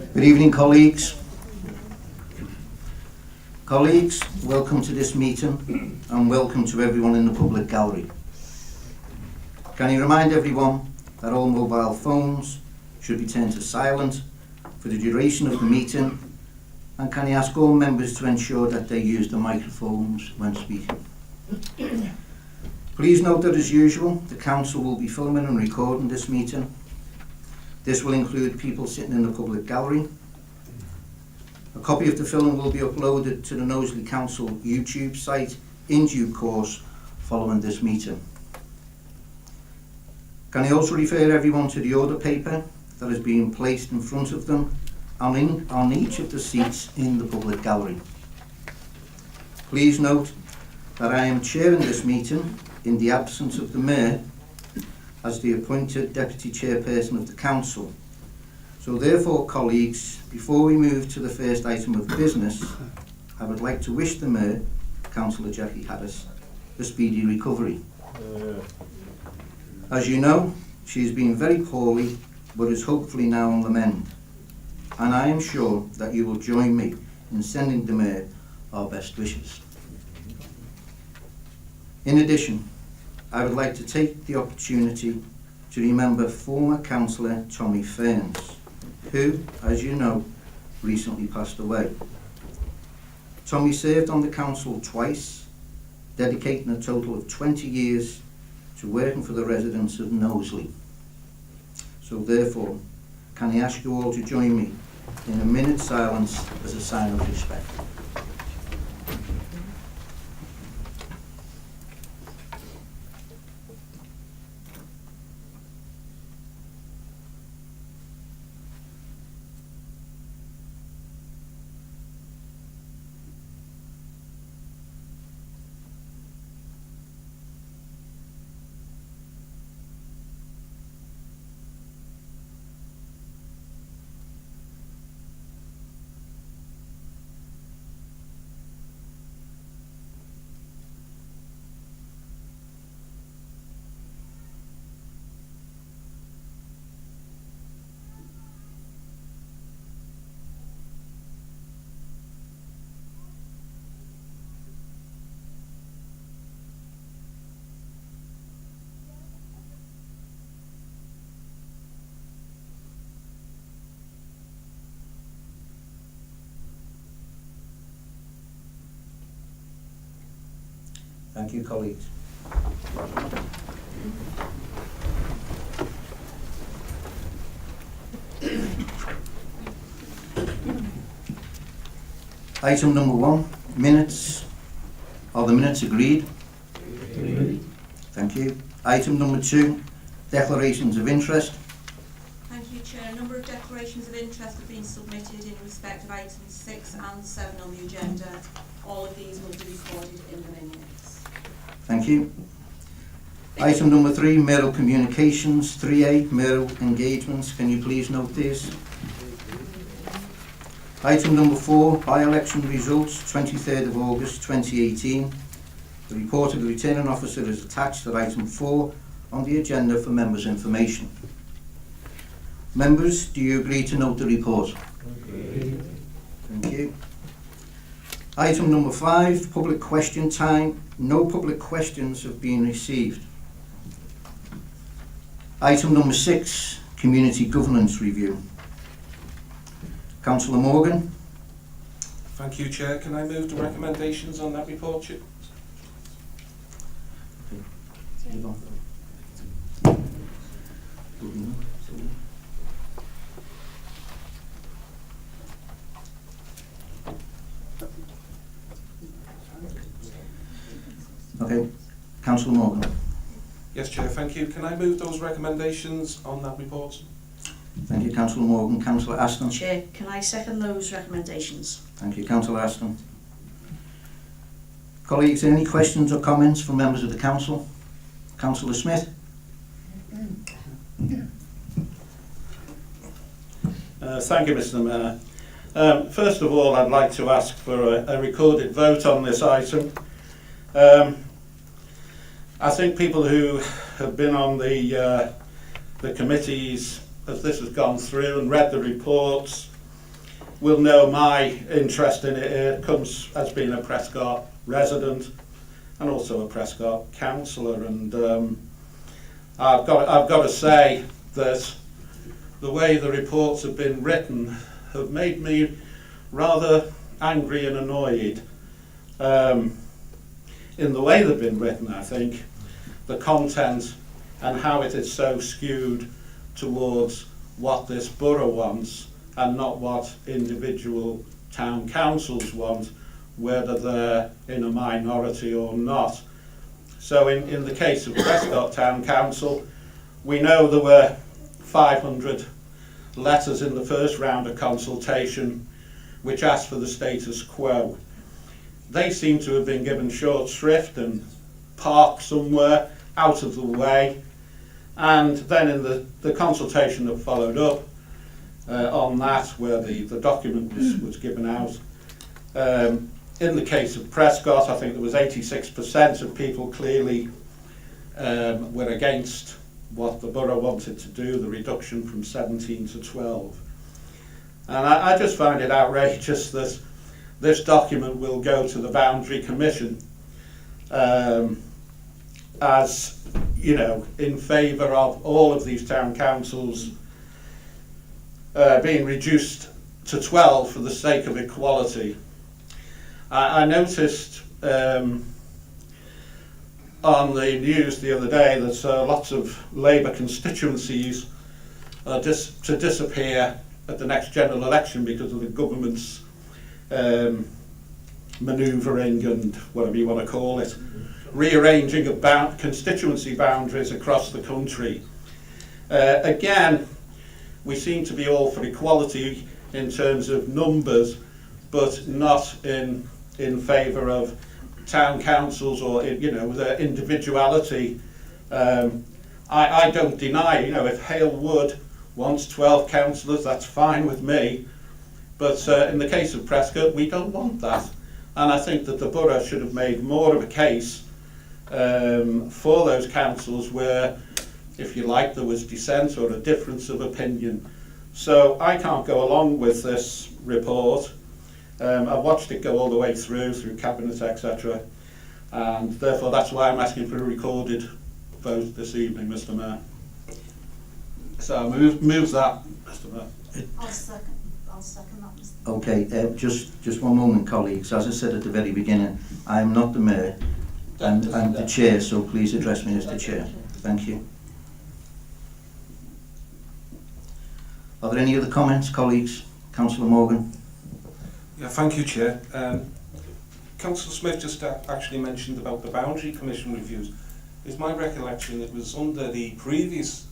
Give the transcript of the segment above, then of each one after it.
Good evening, colleagues. Colleagues, welcome to this meeting and welcome to everyone in the public gallery. Can you remind everyone that all mobile phones should be turned to silent for the duration of the meeting, and can you ask all members to ensure that they use the microphones when speaking. Please note that, as usual, the council will be filming and recording this meeting. This will include people sitting in the public gallery. A copy of the film will be uploaded to the Knowsley Council YouTube site in due course following this meeting. Can I also refer everyone to the order paper that is being placed in front of them on each of the seats in the public gallery. Please note that I am chairing this meeting in the absence of the Mayor as the appointed Deputy Chairperson of the Council. So therefore, colleagues, before we move to the first item of business, I would like to wish the Mayor, Councillor Jackie Harris, a speedy recovery. As you know, she has been very poorly, but is hopefully now on the mend. And I am sure that you will join me in sending the Mayor our best wishes. In addition, I would like to take the opportunity to remember former Councillor Tommy Ferns, who, as you know, recently passed away. Tommy served on the council twice, dedicating a total of 20 years to working for the residents of Knowsley. So therefore, can I ask you all to join me in a minute's silence as a sign of respect. Thank you, colleagues. Item number 1, minutes. Are the minutes agreed? Agreed. Thank you. Item number 2, declarations of interest. Thank you, Chair. A number of declarations of interest have been submitted in respect of items 6 and 7 on the agenda. All of these will be recorded in the minutes. Thank you. Item number 3, mayoral communications. 3A, mayoral engagements. Can you please note these? Item number 4, by-election results, 23rd of August 2018. The report of the returning officer is attached to item 4 on the agenda for members' information. Members, do you agree to note the report? Okay. Thank you. Item number 5, public question time. No public questions have been received. Item number 6, community governance review. Councillor Morgan. Thank you, Chair. Can I move the recommendations on that report, Chair? Okay, Councillor Morgan. Yes, Chair. Thank you. Can I move those recommendations on that report? Thank you, Councillor Morgan. Councillor Aston. Chair, can I second those recommendations? Thank you, Councillor Aston. Colleagues, any questions or comments from members of the Council? Councillor Smith. Thank you, Mr. Mayor. First of all, I'd like to ask for a recorded vote on this item. I think people who have been on the committees, as this has gone through and read the reports, will know my interest in it. It comes as being a Prescott resident and also a Prescott councillor, and I've got to say that the way the reports have been written have made me rather angry and annoyed. In the way they've been written, I think, the content and how it is so skewed towards what this borough wants and not what individual town councils want, whether they're in a minority or not. So in the case of Prescott Town Council, we know there were 500 letters in the first round of consultation which asked for the status quo. They seem to have been given short shrift and parked somewhere out of the way. And then in the consultation that followed up on that, where the document was given out, in the case of Prescott, I think there was 86% of people clearly were against what the borough wanted to do, the reduction from 17 to 12. And I just find it outrageous that this document will go to the Boundary Commission as, you know, in favour of all of these town councils being reduced to 12 for the sake of equality. I noticed on the news the other day that lots of Labour constituencies are to disappear at the next general election because of the government's manoeuvring and whatever you want to call it, rearranging of constituency boundaries across the country. Again, we seem to be all for equality in terms of numbers, but not in favour of town councils or, you know, their individuality. I don't deny, you know, if Hale Wood wants 12 councillors, that's fine with me. But in the case of Prescott, we don't want that. And I think that the borough should have made more of a case for those councils where, if you like, there was dissent or a difference of opinion. So I can't go along with this report. I've watched it go all the way through Cabinet, etc. And therefore that's why I'm asking for a recorded vote this evening, Mr. Mayor. So I move that, Mr. Mayor. I'll second that, Mr. Okay, just one moment, colleagues. As I said at the very beginning, I am not the mayor, and I'm the chair, so please address me as the chair. Thank you. Are there any other comments, colleagues? Councillor Morgan. Yeah, thank you, Chair. Councillor Smith just actually mentioned about the Boundary Commission reviews. It's my recollection it was under the previous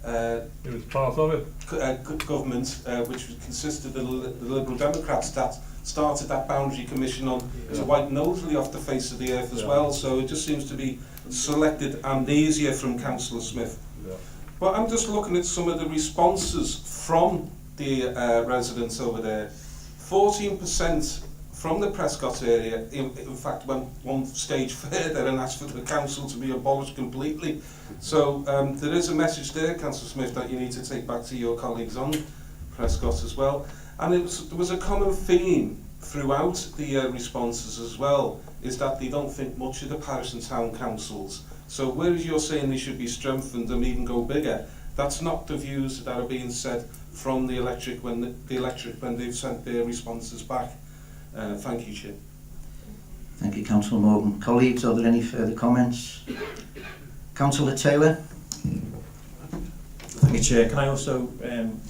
it was part of it. government, which consisted of the Liberal Democrats, that started that Boundary Commission on to wipe Knowsley off the face of the earth as well. So it just seems to be selected amnesia from Councillor Smith. Yeah. But I'm just looking at some of the responses from the residents over there. 14% from the Prescott area, in fact, went one stage further and asked for the council to be abolished completely. So there is a message there, Councillor Smith, that you need to take back to your colleagues on Prescott as well. And there was a common theme throughout the responses as well, is that they don't think much of the parish and town councils. So whereas you're saying they should be strengthened and even go bigger, that's not the views that are being said from the electric when they've sent their responses back. Thank you, Chair. Thank you, Councillor Morgan. Colleagues, are there any further comments? Councillor Taylor. Thank you, Chair. Can I also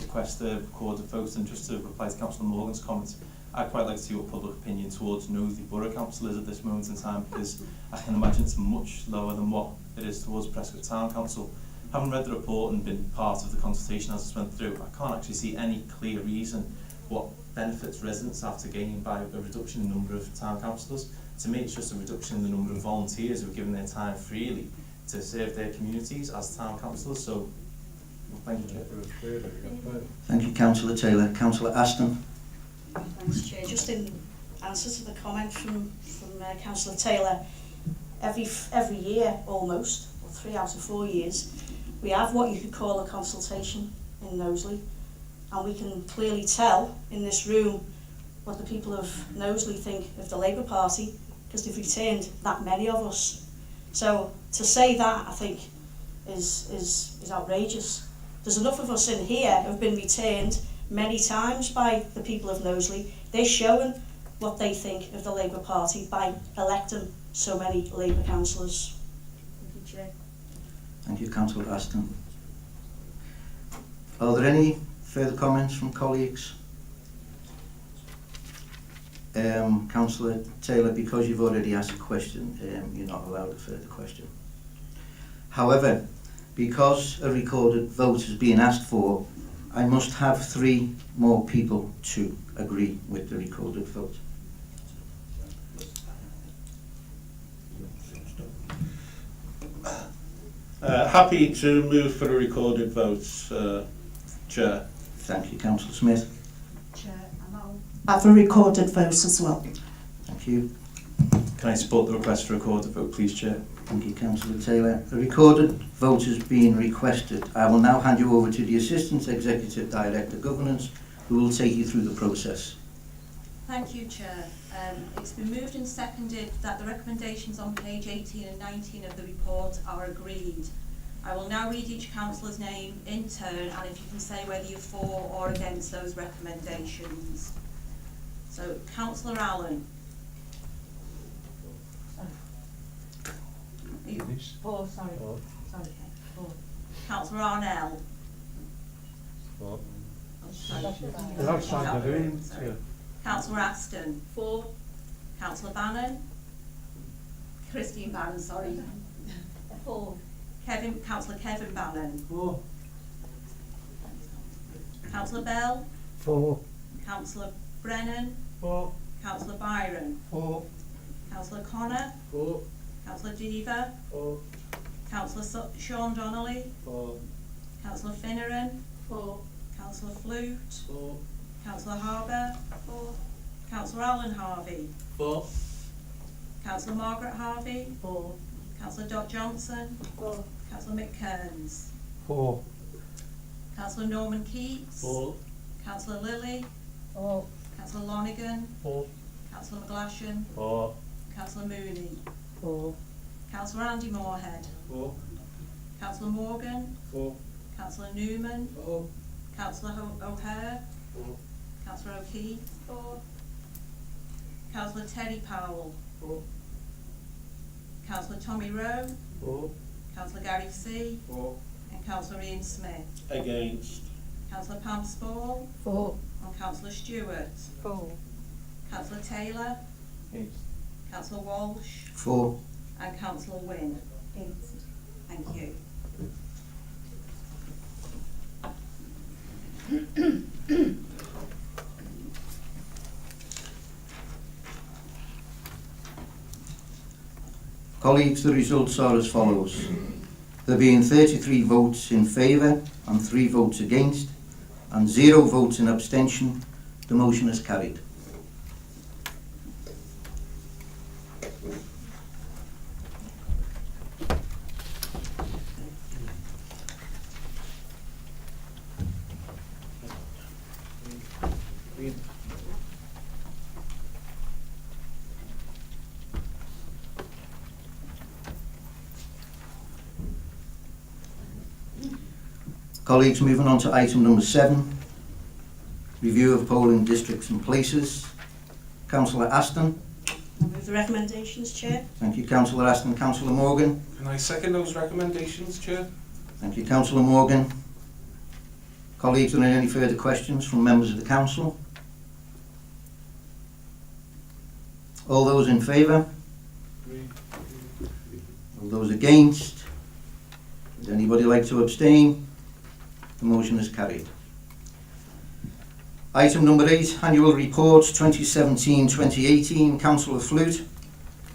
request a recorded vote, and just to reply to Councillor Morgan's comments, I'd quite like to see what public opinion towards Knowsley Borough Council is at this moment in time, because I can imagine it's much lower than what it is towards Prescott Town Council. Having read the report and been part of the consultation as it went through, I can't actually see any clear reason what benefits residents have to gain by a reduction in the number of town councillors. To me, it's just a reduction in the number of volunteers who are given their time freely to serve their communities as town councillors. So, thank you, Chair. Thank you, Councillor Taylor. Councillor Aston. Thanks, Chair. Just in answer to the comment from Councillor Taylor, every year almost, or 3 out of 4 years, we have what you could call a consultation in Knowsley, and we can clearly tell in this room what the people of Knowsley think of the Labour Party, because they've returned that many of us. So to say that, I think, is outrageous. There's enough of us in here who have been returned many times by the people of Knowsley. They're showing what they think of the Labour Party by electing so many Labour councillors. Thank you, Chair. Thank you, Councillor Aston. Are there any further comments from colleagues? Councillor Taylor, because you've already asked a question, you're not allowed a further question. However, because a recorded vote is being asked for, I must have 3 more people to agree with the recorded vote. Happy to move for a recorded vote, Chair. Thank you, Councillor Smith. Chair, and I'll have a recorded vote as well. Thank you. Can I support the request for a recorded vote, please, Chair? Thank you, Councillor Taylor. A recorded vote is being requested. I will now hand you over to the Assistant Executive Director Governance, who will take you through the process. Thank you, Chair. It's been moved and seconded that the recommendations on page 18 and 19 of the report are agreed. I will now read each councillor's name in turn, and if you can say whether you're for or against those recommendations. So, Councillor Allen. Are you, For, sorry. For. Sorry. For. Councillor Arnell. For. Oh, sorry. Without signing the room, Sorry. yeah. Councillor Aston. For. Councillor Bannon. Christine Bannon, sorry. For. Councillor Kevin Bannon. For. Councillor Bell. For. Councillor Brennan. For. Councillor Byron. For. Councillor Connor. For. Councillor Deaver. For. Councillor Sean Donnelly. For. Councillor Finneran. For. Councillor Flute. For. Councillor Harbour. For. Councillor Alan Harvey. For. Councillor Margaret Harvey. For. Councillor Dot Johnson. For. Councillor Mick Kearns. For. Councillor Norman Keats. For. Councillor Lilly. For. Councillor Lonigan. For. Councillor McGlashan. For. Councillor Mooney. For. Councillor Andy Moorhead. For. Councillor Morgan. For. Councillor Newman. For. Councillor O'Hare. For. Councillor O'Keefe. For. Councillor Terry Powell. For. Councillor Tommy Rowe. For. Councillor Gary C. For. And Councillor Ian Smith. Against. Councillor Pam Spall. For. And Councillor Stewart. For. Councillor Taylor. Against. Councillor Walsh. For. And Councillor Wynne. Thank you. Colleagues, the results are as follows. There being 33 votes in favour and 3 votes against and 0 votes in abstention, the motion is carried. Colleagues, moving on to item number 7, review of polling districts and places. Councillor Aston. I move the recommendations, Chair. Thank you, Councillor Aston. Councillor Morgan. Can I second those recommendations, Chair? Thank you, Councillor Morgan. Colleagues, are there any further questions from members of the council? All those in favour? All those against? Would anybody like to abstain? The motion is carried. Item number 8, Annual Report 2017-2018. Councillor Flute.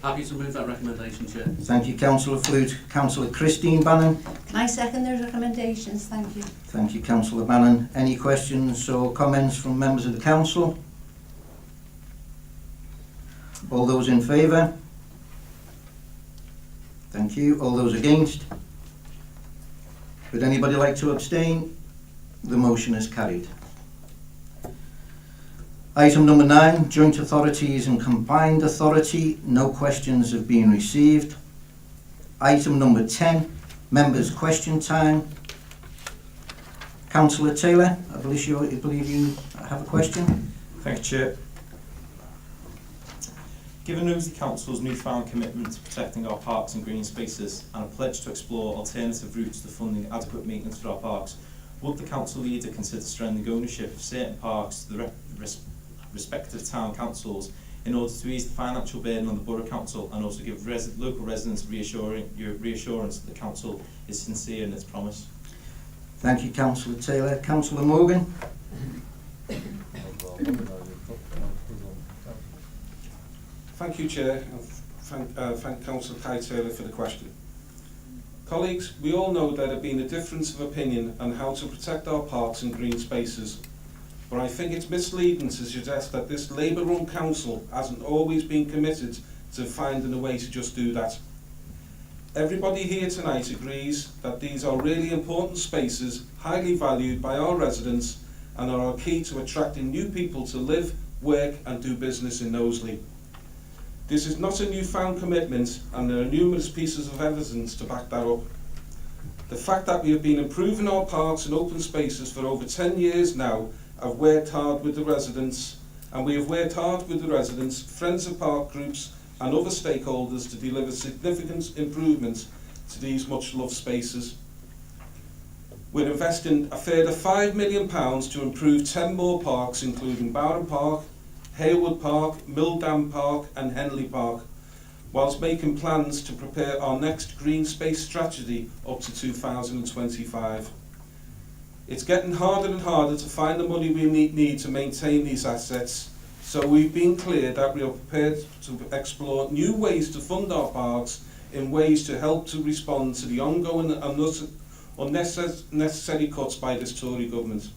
Happy to move that recommendation, Chair. Thank you, Councillor Flute. Councillor Christine Bannon. Can I second those recommendations? Thank you. Thank you, Councillor Bannon. Any questions or comments from members of the council? All those in favour? Thank you. All those against? Would anybody like to abstain? The motion is carried. Item number 9, joint authorities and combined authority. No questions have been received. Item number 10, members' question time. Councillor Taylor, I believe you have a question. Thank you, Chair. Given Knowsley Council's newfound commitment to protecting our parks and green spaces and a pledge to explore alternative routes to funding adequate maintenance for our parks, would the council leader consider surrendering ownership of certain parks to the respective town councils in order to ease the financial burden on the Borough Council and also give local residents reassurance that the council is sincere in its promise? Thank you, Councillor Taylor. Councillor Morgan. Thank you, Chair, and thank Councillor Kai Taylor for the question. Colleagues, we all know there have been a difference of opinion on how to protect our parks and green spaces, but I think it's misleading to suggest that this Labour-run council hasn't always been committed to finding a way to just do that. Everybody here tonight agrees that these are really important spaces, highly valued by our residents, and are key to attracting new people to live, work and do business in Knowsley. This is not a newfound commitment, and there are numerous pieces of evidence to back that up. The fact that we have been improving our parks and open spaces for over 10 years now, have worked hard with the residents, and we have worked hard with the residents, friends of park groups and other stakeholders to deliver significant improvements to these much loved spaces. We're investing a further £5 million to improve 10 more parks, including Bowden Park, Haywood Park, Milldam Park and Henley Park, whilst making plans to prepare our next green space strategy up to 2025. It's getting harder and harder to find the money we need to maintain these assets, so we've been clear that we are prepared to explore new ways to fund our parks in ways to help to respond to the ongoing and unnecessary cuts by this Tory government.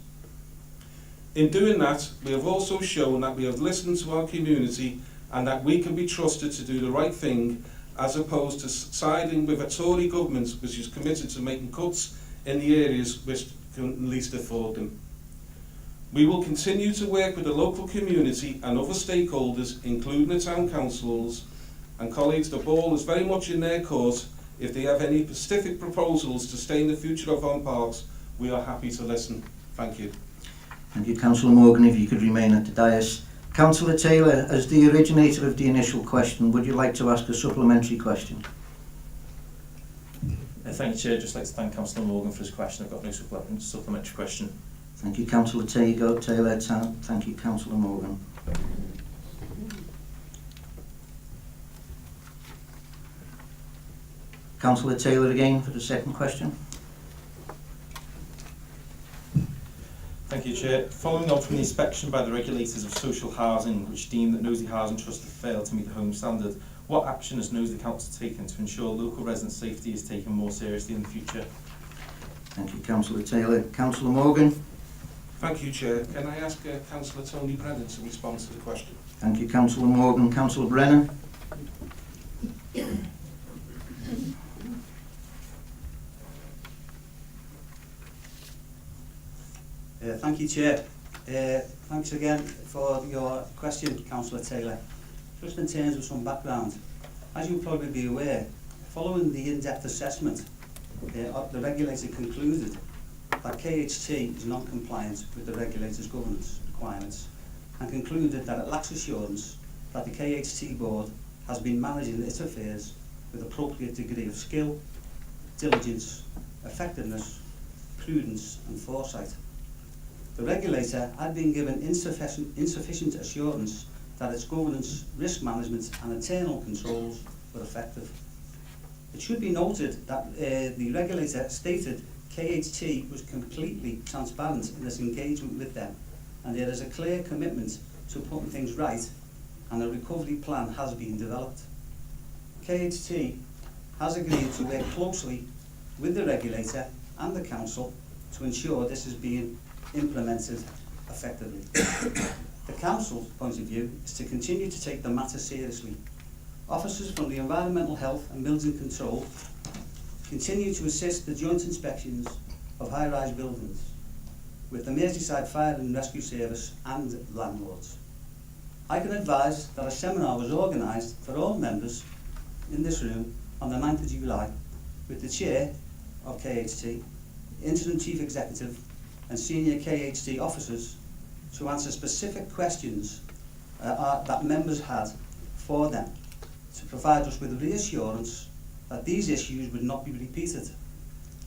In doing that, we have also shown that we have listened to our community and that we can be trusted to do the right thing, as opposed to siding with a Tory government which is committed to making cuts in the areas which can least afford them. We will continue to work with the local community and other stakeholders, including the town councils, and colleagues, the ball is very much in their court. If they have any specific proposals to stay in the future of our parks, we are happy to listen. Thank you. Thank you, Councillor Morgan. If you could remain at the dais. Councillor Taylor, as the originator of the initial question, would you like to ask a supplementary question? Thank you, Chair. I'd just like to thank Councillor Morgan for his question. I've got no supplementary question. Thank you, Councillor Taylor. Thank you, Councillor Morgan. Councillor Taylor again for the second question. Thank you, Chair. Following on from the inspection by the regulators of social housing, which deemed that Knowsley Housing Trust had failed to meet the home standard, what action has Knowsley Council taken to ensure local resident safety is taken more seriously in the future? Thank you, Councillor Taylor. Councillor Morgan. Thank you, Chair. Can I ask Councillor Tony Brennan to respond to the question? Thank you, Councillor Morgan. Councillor Brennan. Thank you, Chair. Thanks again for your question, Councillor Taylor. Just in terms of some background, as you'll probably be aware, following the in-depth assessment, the regulator concluded that KHT is non-compliant with the regulator's governance requirements and concluded that it lacks assurance that the KHT board has been managing its affairs with appropriate degree of skill, diligence, effectiveness, prudence and foresight. The regulator had been given insufficient assurance that its governance, risk management and internal controls were effective. It should be noted that the regulator stated KHT was completely transparent in its engagement with them, and there is a clear commitment to putting things right, and a recovery plan has been developed. KHT has agreed to work closely with the regulator and the council to ensure this is being implemented effectively. The council's point of view is to continue to take the matter seriously. Officers from the Environmental Health and Building Control continue to assist the joint inspections of high-rise buildings with the Merseyside Fire and Rescue Service and landlords. I can advise that a seminar was organised for all members in this room on the 9th of July with the Chair of KHT, Interim Chief Executive and Senior KHT officers to answer specific questions that members had for them, to provide us with reassurance that these issues would not be repeated.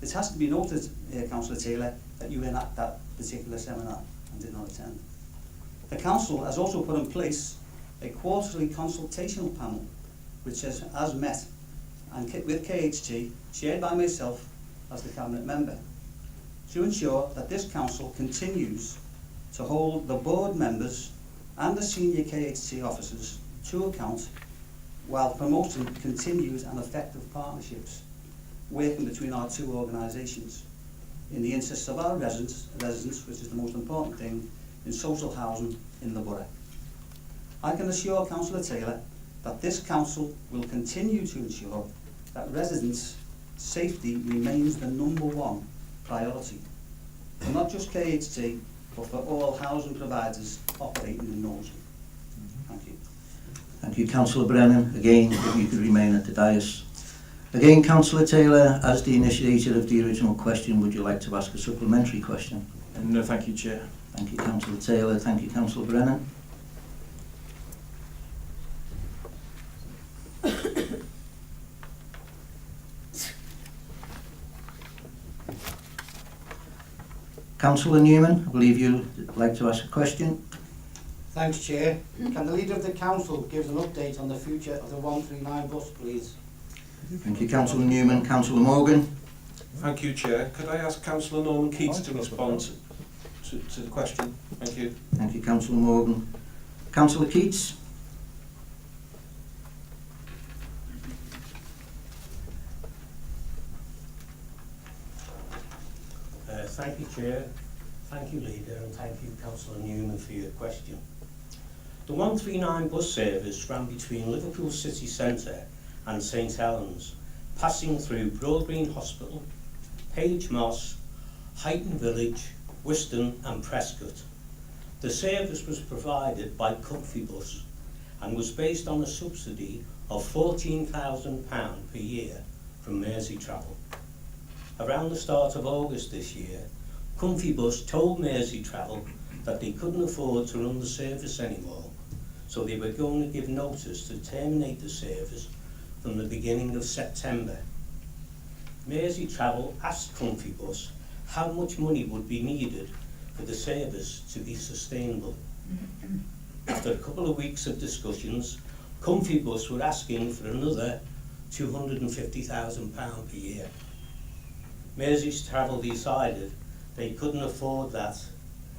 It has to be noted, Councillor Taylor, that you were at that particular seminar and did not attend. The Council has also put in place a quarterly consultational panel which has met and with KHT, chaired by myself as the Cabinet Member, to ensure that this Council continues to hold the board members and the senior KHT officers to account while promoting continued and effective partnerships working between our two organisations in the interests of our residents, which is the most important thing, in social housing in the borough. I can assure Councillor Taylor that this Council will continue to ensure that residents' safety remains the #1 priority, for not just KHT, but for all housing providers operating in Knowsley. Thank you. Thank you, Councillor Brennan. Again, if you could remain at the dais. Again, Councillor Taylor, as the initiator of the original question, would you like to ask a supplementary question? No, thank you, Chair. Thank you, Councillor Taylor. Thank you, Councillor Brennan. Councillor Newman, I believe you'd like to ask a question. Thanks, Chair. Can the Leader of the Council give us an update on the future of the 139 bus, please? Thank you, Councillor Newman. Councillor Morgan. Thank you, Chair. Could I ask Councillor Norman Keats to respond to the question? Thank you. Thank you, Councillor Morgan. Councillor Keats. Thank you, Chair. Thank you, Leader, and thank you, Councillor Newman, for your question. The 139 bus service ran between Liverpool City Centre and St Helens, passing through Broad Green Hospital, Page Moss, Heighton Village, Wiston and Prescott. The service was provided by Comfy Bus and was based on a subsidy of £14,000 per year from Mersey Travel. Around the start of August this year, Comfy Bus told Mersey Travel that they couldn't afford to run the service anymore, so they were going to give notice to terminate the service from the beginning of September. Mersey Travel asked Comfy Bus how much money would be needed for the service to be sustainable. After a couple of weeks of discussions, Comfy Bus were asking for another £250,000 per year. Mersey Travel decided they couldn't afford that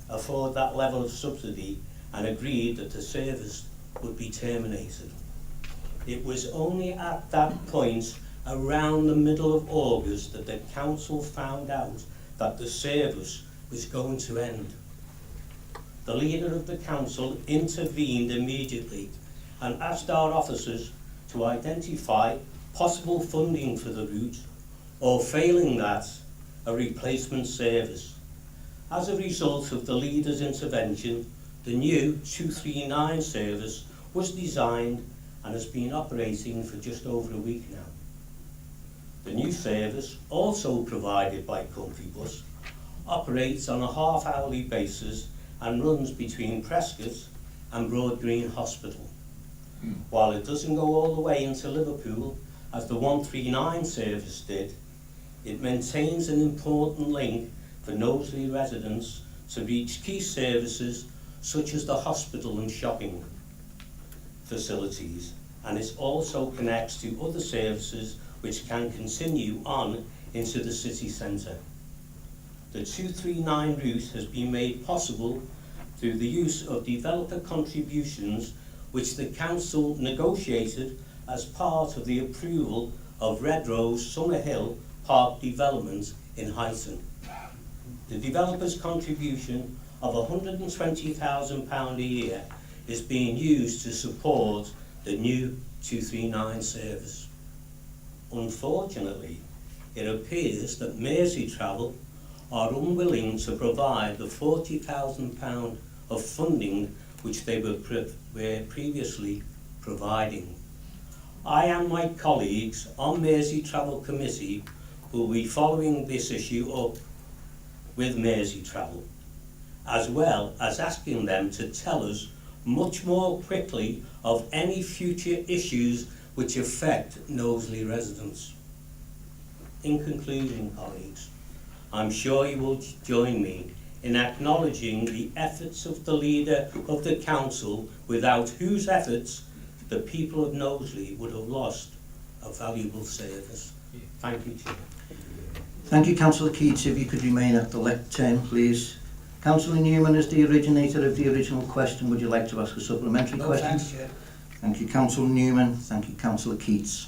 level of subsidy and agreed that the service would be terminated. It was only at that point, around the middle of August, that the council found out that the service was going to end. The leader of the council intervened immediately and asked our officers to identify possible funding for the route, or failing that, a replacement service. As a result of the leader's intervention, the new 239 service was designed and has been operating for just over a week now. The new service, also provided by Comfy Bus, operates on a half-hourly basis and runs between Prescott and Broad Green Hospital. While it doesn't go all the way into Liverpool, as the 139 service did, it maintains an important link for Knowsley residents to reach key services such as the hospital and shopping facilities, and it also connects to other services which can continue on into the city centre. The 239 route has been made possible through the use of developer contributions which the council negotiated as part of the approval of Red Rose Summerhill Park development in Heighton. The developer's contribution of £120,000 a year is being used to support the new 239 service. Unfortunately, it appears that Mersey Travel are unwilling to provide the £40,000 of funding which they were previously providing. I and my colleagues on Mersey Travel Committee will be following this issue up with Mersey Travel, as well as asking them to tell us much more quickly of any future issues which affect Knowsley residents. In conclusion, colleagues, I'm sure you will join me in acknowledging the efforts of the leader of the council, without whose efforts the people of Knowsley would have lost a valuable service. Thank you, Chair. Thank you, Councillor Keats. If you could remain at the lectern, please. Councillor Newman, as the originator of the original question, would you like to ask a supplementary question? Thanks, Chair. Thank you, Councillor Newman. Thank you, Councillor Keats.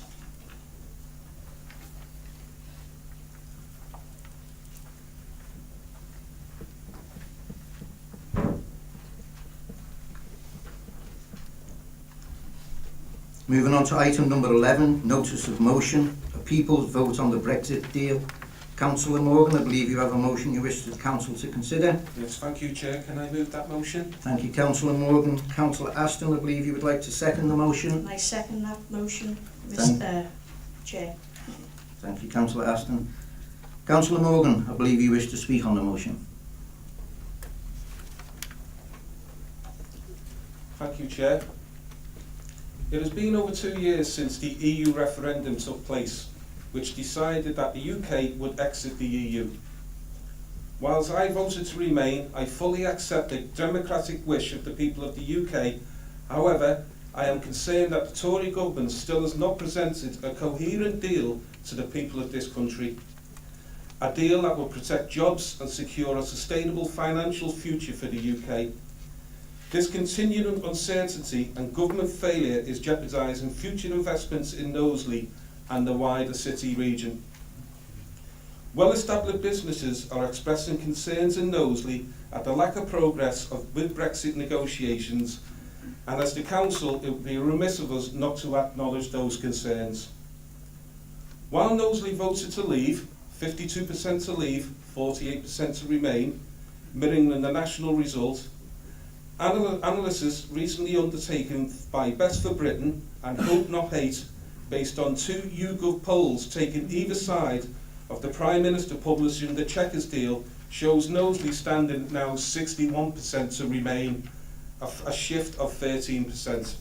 Moving on to item number 11, notice of motion, a people's vote on the Brexit deal. Councillor Morgan, I believe you have a motion you wish the council to consider. Yes, thank you, Chair. Can I move that motion? Thank you, Councillor Morgan. Councillor Aston, I believe you would like to second the motion. I second that motion, Thank- Mr. Chair. Thank you, Councillor Aston. Councillor Morgan, I believe you wish to speak on the motion. Thank you, Chair. It has been over 2 years since the EU referendum took place, which decided that the UK would exit the EU. Whilst I voted to remain, I fully accept the democratic wish of the people of the UK. However, I am concerned that the Tory government still has not presented a coherent deal to the people of this country. A deal that will protect jobs and secure a sustainable financial future for the UK. This continuing uncertainty and government failure is jeopardising future investments in Knowsley and the wider city region. Well-established businesses are expressing concerns in Knowsley at the lack of progress with Brexit negotiations, and as the council, it would be remiss of us not to acknowledge those concerns. While Knowsley voted to leave, 52% to leave, 48% to remain, mirroring the national result, analysis recently undertaken by Best for Britain and Hope Not Hate, based on 2 YouGov polls taken either side of the Prime Minister publishing the Chequers deal, shows Knowsley standing now 61% to remain, a shift of 13%.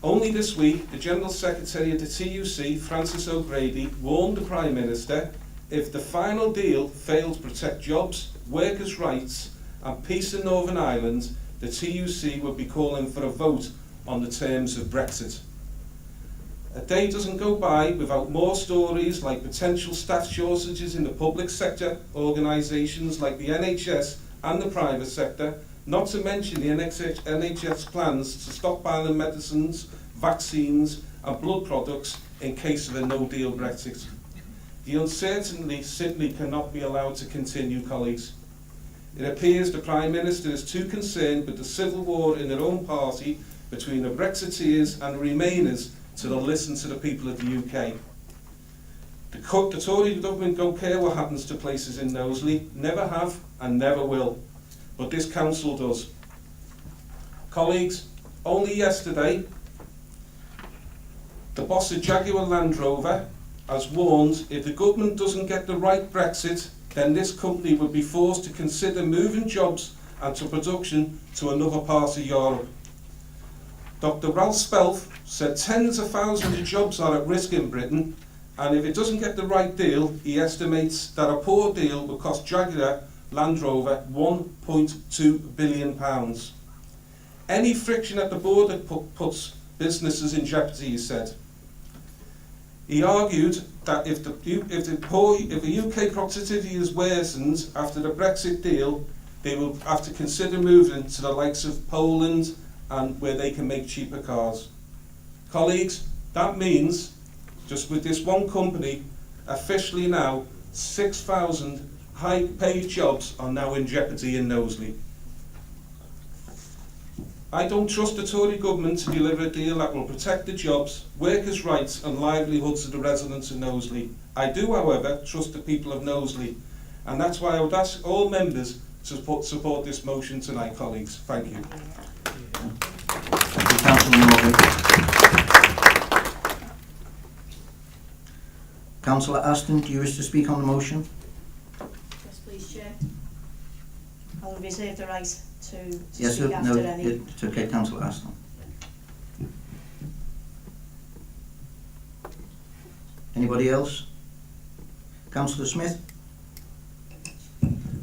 Only this week, the General Secretary of the TUC, Francis O'Grady, warned the Prime Minister if the final deal failed to protect jobs, workers' rights and peace in Northern Ireland, the TUC would be calling for a vote on the terms of Brexit. A day doesn't go by without more stories like potential staff shortages in the public sector organisations like the NHS and the private sector, not to mention the NHS plans to stockpile medicines, vaccines and blood products in case of a no-deal Brexit. The uncertainty simply cannot be allowed to continue, colleagues. It appears the Prime Minister is too concerned with the civil war in their own party between the Brexiteers and Remainers to listen to the people of the UK. The Tory government don't care what happens to places in Knowsley, never have and never will, but this council does. Colleagues, only yesterday, the boss of Jaguar Land Rover has warned if the government doesn't get the right Brexit, then this company would be forced to consider moving jobs and to production to another part of Europe. Dr. Ralph Spelth said tens of thousands of jobs are at risk in Britain, and if it doesn't get the right deal, he estimates that a poor deal will cost Jaguar Land Rover £1.2 billion. Any friction at the border puts businesses in jeopardy, he said. He argued that if the UK productivity is worsened after the Brexit deal, they will have to consider moving to the likes of Poland and where they can make cheaper cars. Colleagues, that means, just with this one company, officially now 6,000 high-paid jobs are now in jeopardy in Knowsley. I don't trust the Tory government to deliver a deal that will protect the jobs, workers' rights and livelihoods of the residents of Knowsley. I do, however, trust the people of Knowsley, and that's why I would ask all members support this motion tonight, colleagues. Thank you. Thank you, Councillor Morgan. Councillor Aston, do you wish to speak on the motion? Yes, please, Chair. I'll reserve the right to Yes, speak sir. after No, any. it's okay, Councillor Aston. Anybody else? Councillor Smith?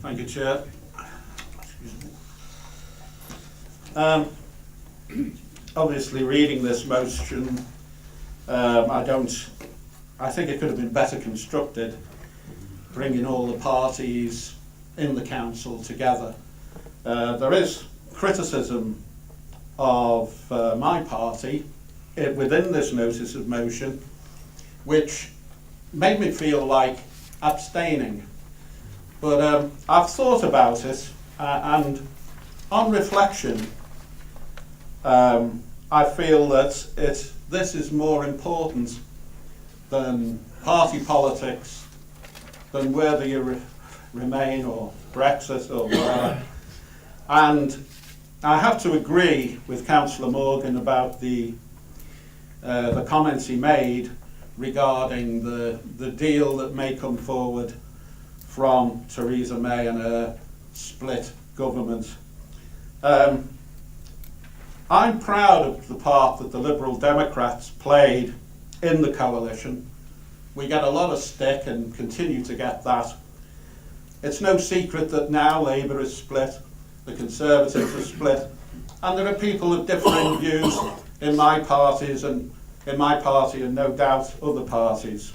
Thank you, Chair. Obviously, reading this motion, I think it could have been better constructed, bringing all the parties in the council together. There is criticism of my party within this notice of motion, which made me feel like abstaining. But I've thought about it, and on reflection, I feel that this is more important than party politics, than whether you Remain or Brexit or whatever. And I have to agree with Councillor Morgan about the comments he made regarding the deal that may come forward from Theresa May and her split government. I'm proud of the part that the Liberal Democrats played in the coalition. We get a lot of stick and continue to get that. It's no secret that now Labour is split, the Conservatives are split, and there are people of differing views in my party and no doubt other parties.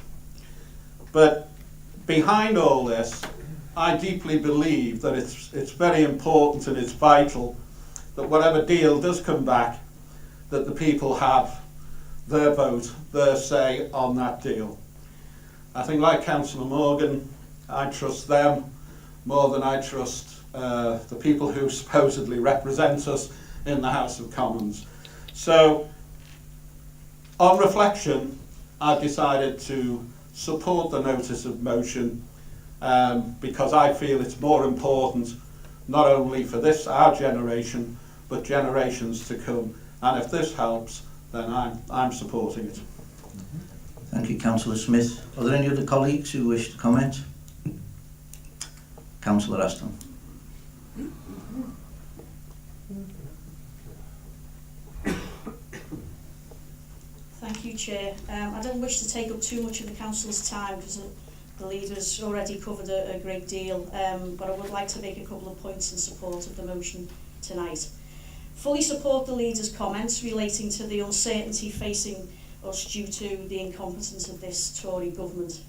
But behind all this, I deeply believe that it's very important and it's vital that whatever deal does come back, that the people have their vote, their say on that deal. I think, like Councillor Morgan, I trust them more than I trust the people who supposedly represent us in the House of Commons. So, on reflection, I've decided to support the notice of motion because I feel it's more important not only for our generation, but generations to come. And if this helps, then I'm supporting it. Thank you, Councillor Smith. Are there any other colleagues who wish to comment? Councillor Aston. Thank you, Chair. I don't wish to take up too much of the Council's time because the leader's already covered a great deal, but I would like to make a couple of points in support of the motion tonight. Fully support the leader's comments relating to the uncertainty facing us due to the incompetence of this Tory government.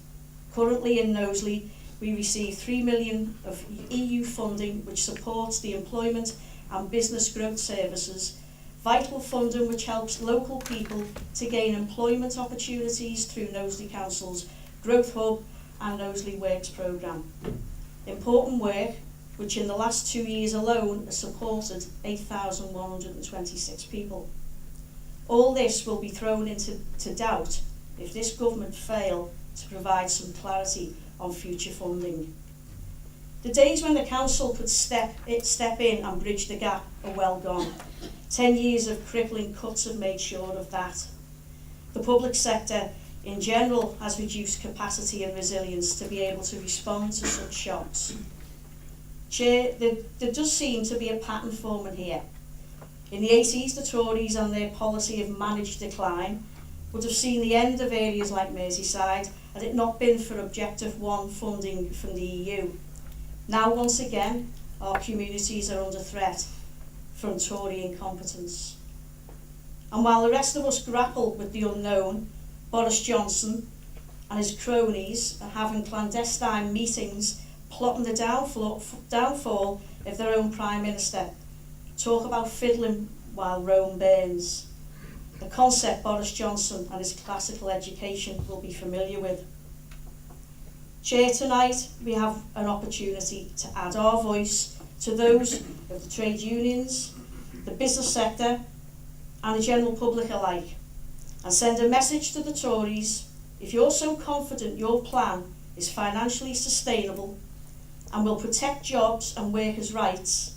Currently in Knowsley, we receive £3 million of EU funding which supports the employment and business growth services, vital funding which helps local people to gain employment opportunities through Knowsley Council's Growth Hub and Knowsley Works programme. Important work which in the last 2 years alone has supported 8,126 people. All this will be thrown into doubt if this government fail to provide some clarity on future funding. The days when the council could step in and bridge the gap are well gone. 10 years of crippling cuts have made sure of that. The public sector in general has reduced capacity and resilience to be able to respond to such shocks. Chair, there does seem to be a pattern forming here. In the 80s, the Tories and their policy of managed decline would have seen the end of areas like Merseyside had it not been for Objective 1 funding from the EU. Now, once again, our communities are under threat from Tory incompetence. And while the rest of us grapple with the unknown, Boris Johnson and his cronies are having clandestine meetings plotting the downfall of their own Prime Minister. Talk about fiddling while Rome burns. A concept Boris Johnson and his classical education will be familiar with. Chair, tonight we have an opportunity to add our voice to those of the trade unions, the business sector and the general public alike, and send a message to the Tories: if you're so confident your plan is financially sustainable, and will protect jobs and workers' rights.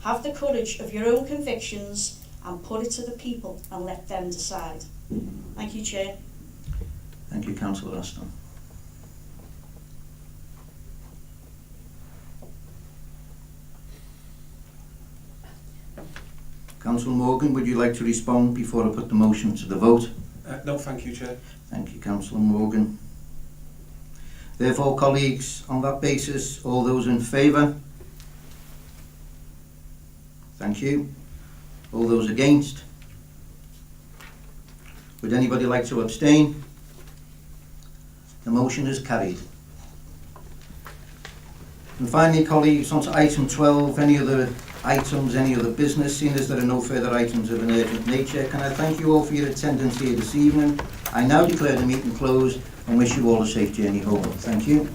Have the courage of your own convictions and put it to the people and let them decide. Thank you, Chair. Thank you, Councillor Aston. Councillor Morgan, would you like to respond before I put the motion to the vote? No, thank you, Chair. Thank you, Councillor Morgan. Therefore, colleagues, on that basis, all those in favour? Thank you. All those against? Would anybody like to abstain? The motion is carried. And finally, colleagues, on to item 12, any other items, any other business, seeing as there are no further items of an urgent nature. Can I thank you all for your attendance here this evening? I now declare the meeting closed and wish you all a safe journey home. Thank you.